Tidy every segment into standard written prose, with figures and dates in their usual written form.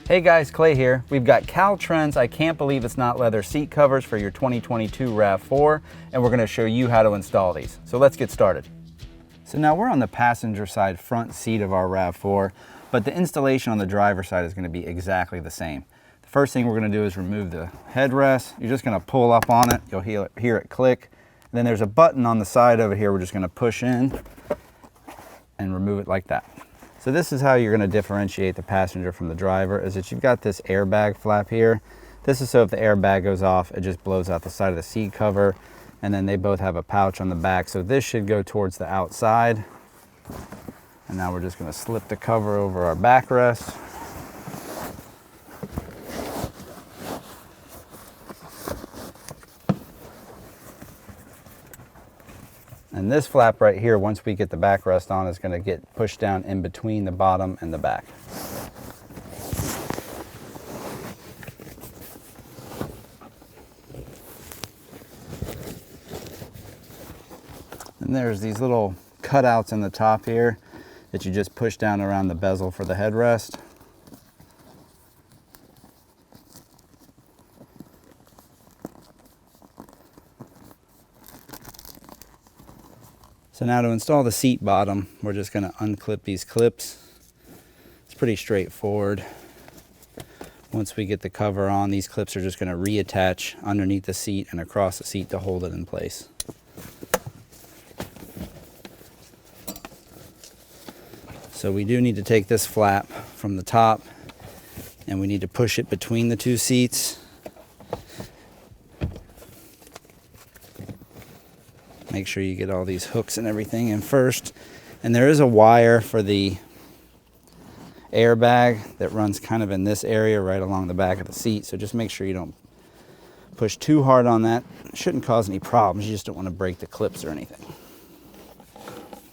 Hey guys, Clay here. We've got CalTrend's I Can't Believe It's Not Leather seat covers for your 2022 Rav4, and we're going to show you how to install these. So let's get started. So now we're on the passenger side front seat of our Rav4, but the installation on the driver's side is going to be exactly the same. The first thing we're going to do is remove the headrest. You're just going to pull up on it. You'll hear it click. And then there's a button on the side over here. We're just going to push in and remove it like that. So this is how you're going to differentiate the passenger from the driver, is that you've got this airbag flap here. This is so if the airbag goes off, it just blows out the side of the seat cover. And then they both have a pouch on the back. So this should go towards the outside. And now we're just going to slip the cover over our backrest. And this flap right here, once we get the backrest on, is going to get pushed down in between the bottom and the back. And there's these little cutouts in the top here that you just push down around the bezel for the headrest. So now to install the seat bottom, we're just going to unclip these clips. It's pretty straightforward. Once we get the cover on, these clips are just going to reattach underneath the seat and across the seat to hold it in place. So we do need to take this flap from the top and we need to push it between the two seats. Make sure you get all these hooks and everything in first. And there is a wire for the airbag that runs kind of in this area right along the back of the seat. So just make sure you don't push too hard on that. It shouldn't cause any problems. You just don't want to break the clips or anything.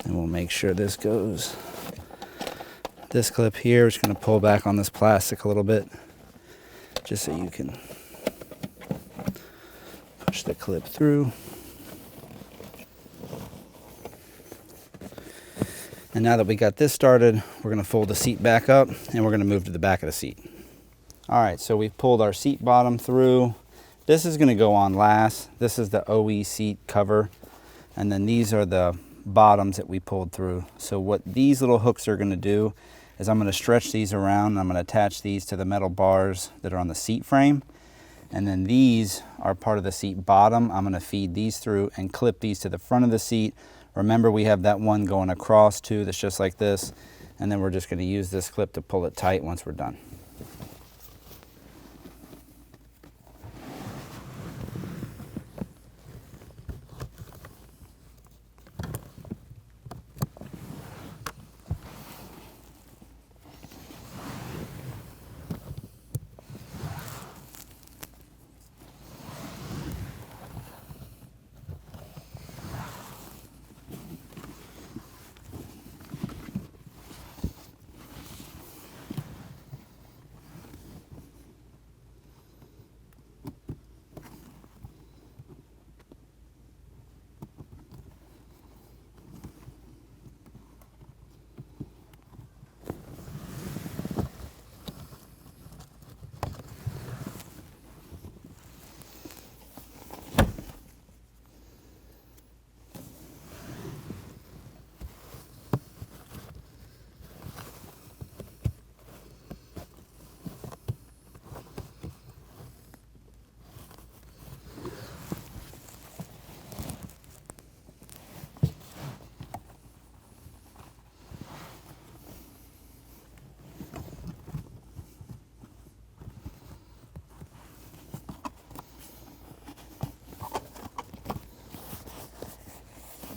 And we'll make sure this goes. This clip here, we're just going to pull back on this plastic a little bit just so you can push the clip through. And now that we got this started, we're going to fold the seat back up and we're going to move to the back of the seat. All right, so we've pulled our seat bottom through. This is going to go on last. This is the OE seat cover. And then these are the bottoms that we pulled through. So what these little hooks are going to do is I'm going to stretch these around and I'm going to attach these to the metal bars that are on the seat frame. And then these are part of the seat bottom. I'm going to feed these through and clip these to the front of the seat. Remember, we have that one going across too that's just like this, and then we're just going to use this clip to pull it tight once we're done.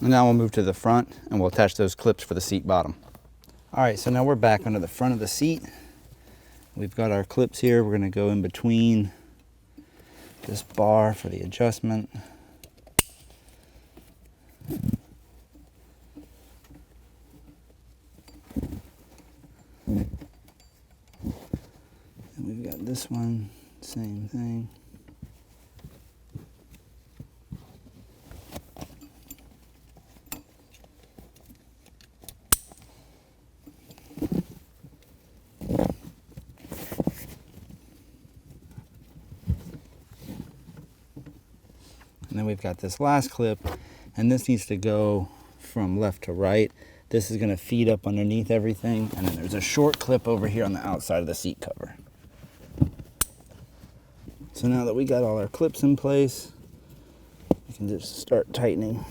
And now we'll move to the front and we'll attach those clips for the seat bottom. All right, so now we're back under the front of the seat. We've got our clips here. We're going to go in between this bar for the adjustment. And we've got this one, same thing. then we've got this last clip, and this needs to go from left to right. This is going to feed up underneath everything, and then there's a short clip over here on the outside of the seat cover. So now that we got all our clips in place, we can just start tightening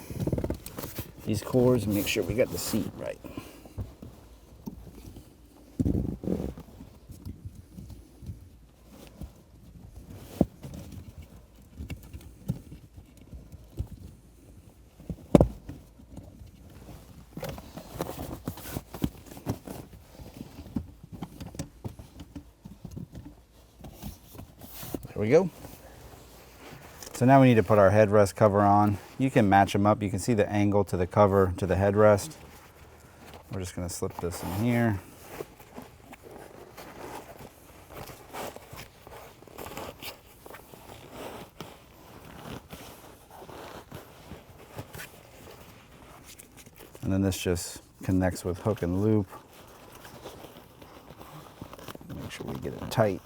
these cords and make sure we got the seat right. There we go. So now we need to put our headrest cover on. You can match them up. You can see the angle to the cover to the headrest. We're just going to slip this in here. And then this just connects with hook and loop. Make sure we get it tight.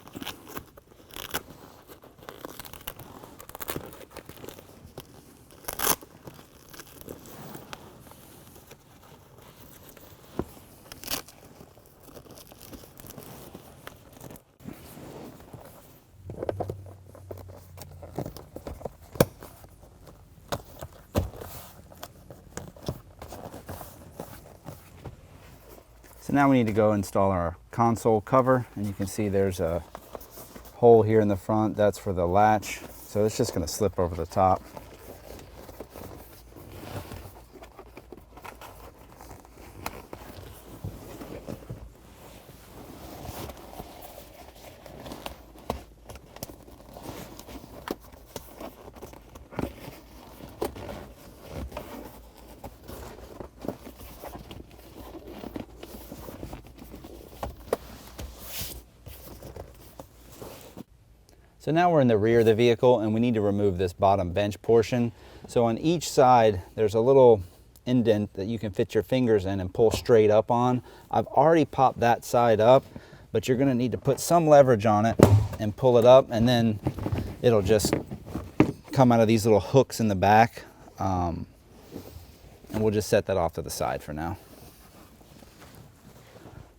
So now we need to go install our console cover, and you can see there's a hole here in the front. That's for the latch. So it's just going to slip over the top. So now we're in the rear of the vehicle, and we need to remove this bottom bench portion. So on each side, there's a little indent that you can fit your fingers in and pull straight up on. I've already popped that side up, but you're gonna need to put some leverage on it and pull it up, and then it'll just come out of these little hooks in the back. And we'll just set that off to the side for now.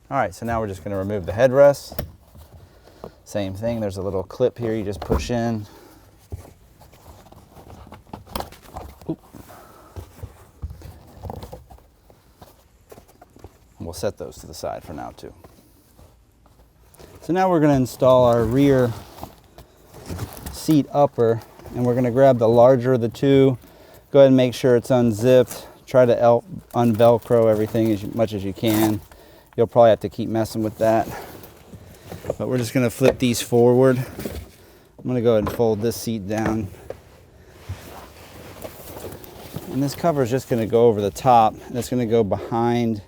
All right, so now we're just gonna remove the headrest. Same thing, there's a little clip here you just push in. Oop. And we'll set those to the side for now too. So now we're going to install our rear seat upper, and we're going to grab the larger of the two. Go ahead and make sure it's unzipped. Try to unvelcro everything as much as you can. You'll probably have to keep messing with that. But we're just going to flip these forward. I'm going to go ahead and fold this seat down. And this cover is just going to go over the top, and it's going to go behind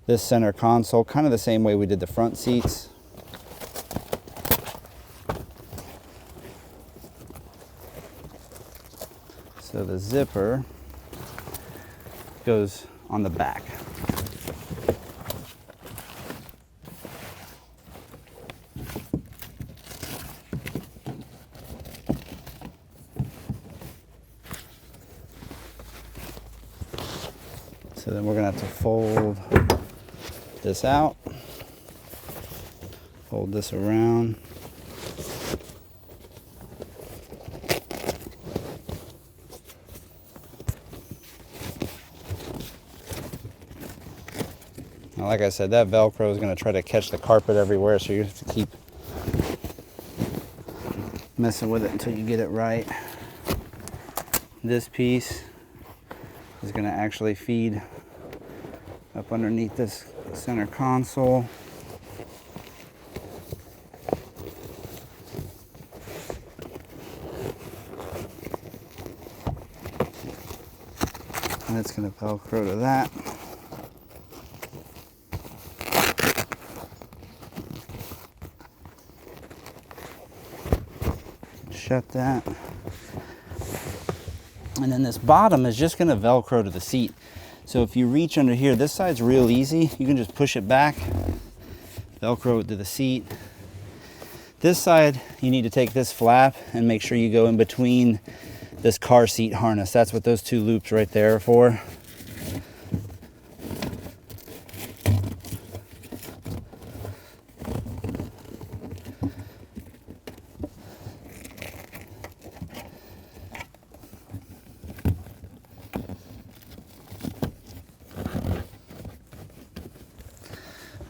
this center console, kind of the same way we did the front seats. So the zipper goes on the back. So then we're going to have to fold this out, fold this around. Now, like I said, that Velcro is going to try to catch the carpet everywhere, so you have to keep messing with it until you get it right. This piece is going to actually feed up underneath this center console. And it's going to Velcro to that. Shut that. And then this bottom is just going to Velcro to the seat. So if you reach under here, this side's real easy. You can just push it back, Velcro it to the seat. This side, you need to take this flap and make sure you go in between this car seat harness. That's what those two loops right there are for.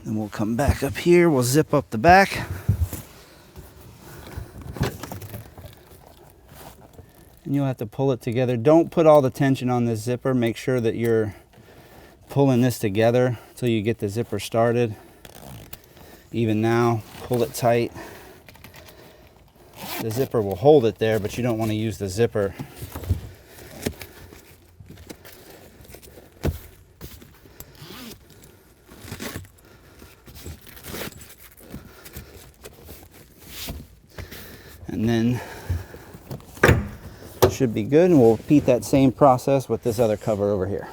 Then we'll come back up here, we'll zip up the back. And you'll have to pull it together. Don't put all the tension on this zipper. Make sure that you're pulling this together until you get the zipper started. Even now, pull it tight. The zipper will hold it there, but you don't want to use the zipper. And then it should be good, and we'll repeat that same process with this other cover over here.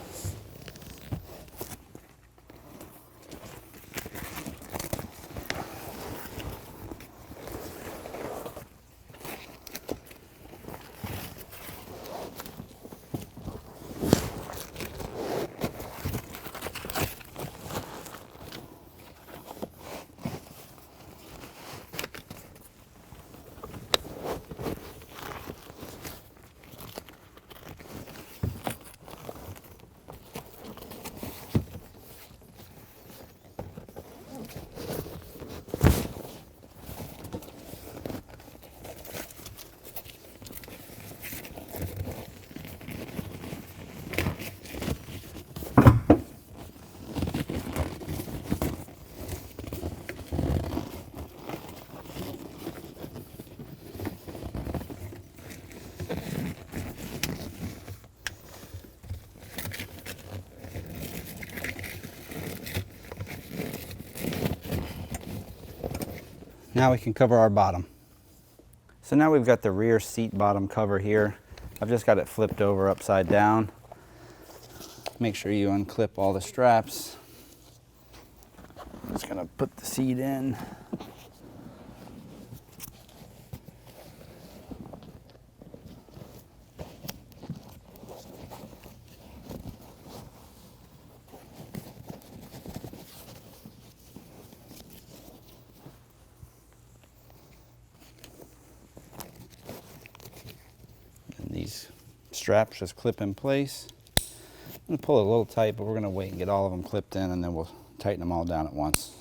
Now we can cover our bottom. So now we've got the rear seat bottom cover here. I've just got it flipped over upside down. Make sure you unclip all the straps. I'm just gonna put the seat in. These straps just clip in place. I'm going to pull it a little tight, but we're going to wait and get all of them clipped in, and then we'll tighten them all down at once.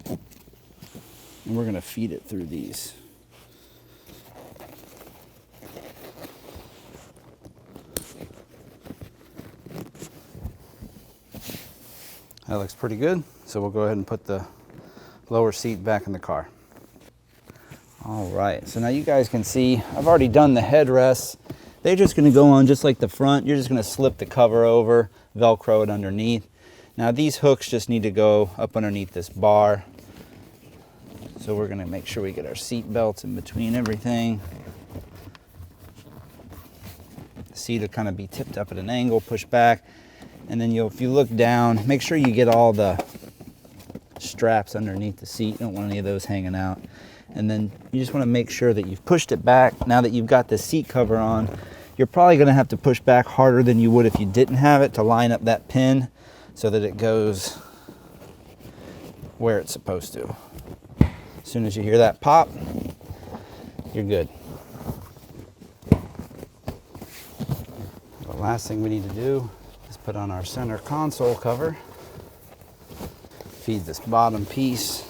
And we're going to feed it through these. That looks pretty good, so we'll go ahead and put the lower seat back in the car. All right, so now you guys can see I've already done the headrests. They're just going to go on just like the front. You're just going to slip the cover over, Velcro it underneath. Now these hooks just need to go up underneath this bar. So we're going to make sure we get our seat belts in between everything. The seat will kind of be tipped up at an angle, push back. And then if you look down, make sure you get all the straps underneath the seat. You don't want any of those hanging out. And then you just want to make sure that you've pushed it back. Now that you've got the seat cover on, you're probably going to have to push back harder than you would if you didn't have it to line up that pin so that it goes where it's supposed to. As soon as you hear that pop, you're good. The last thing we need to do is put on our center console cover. Feed this bottom piece.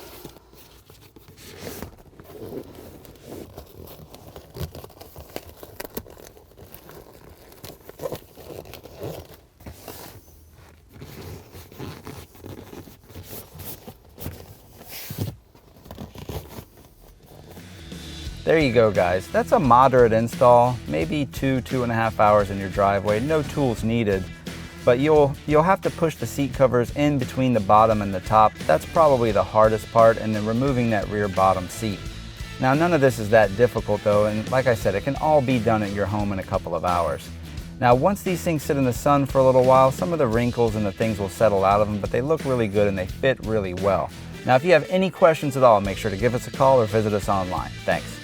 There you go, guys. That's a moderate install, maybe 2.5 hours in your driveway. No tools needed, but you'll have to push the seat covers in between the bottom and the top. That's probably the hardest part, and then removing that rear bottom seat. Now, none of this is that difficult though, and like I said, it can all be done at your home in a couple of hours. Now, once these things sit in the sun for a little while, some of the wrinkles and the things will settle out of them, but they look really good and they fit really well. Now, if you have any questions at all, make sure to give us a call or visit us online. Thanks.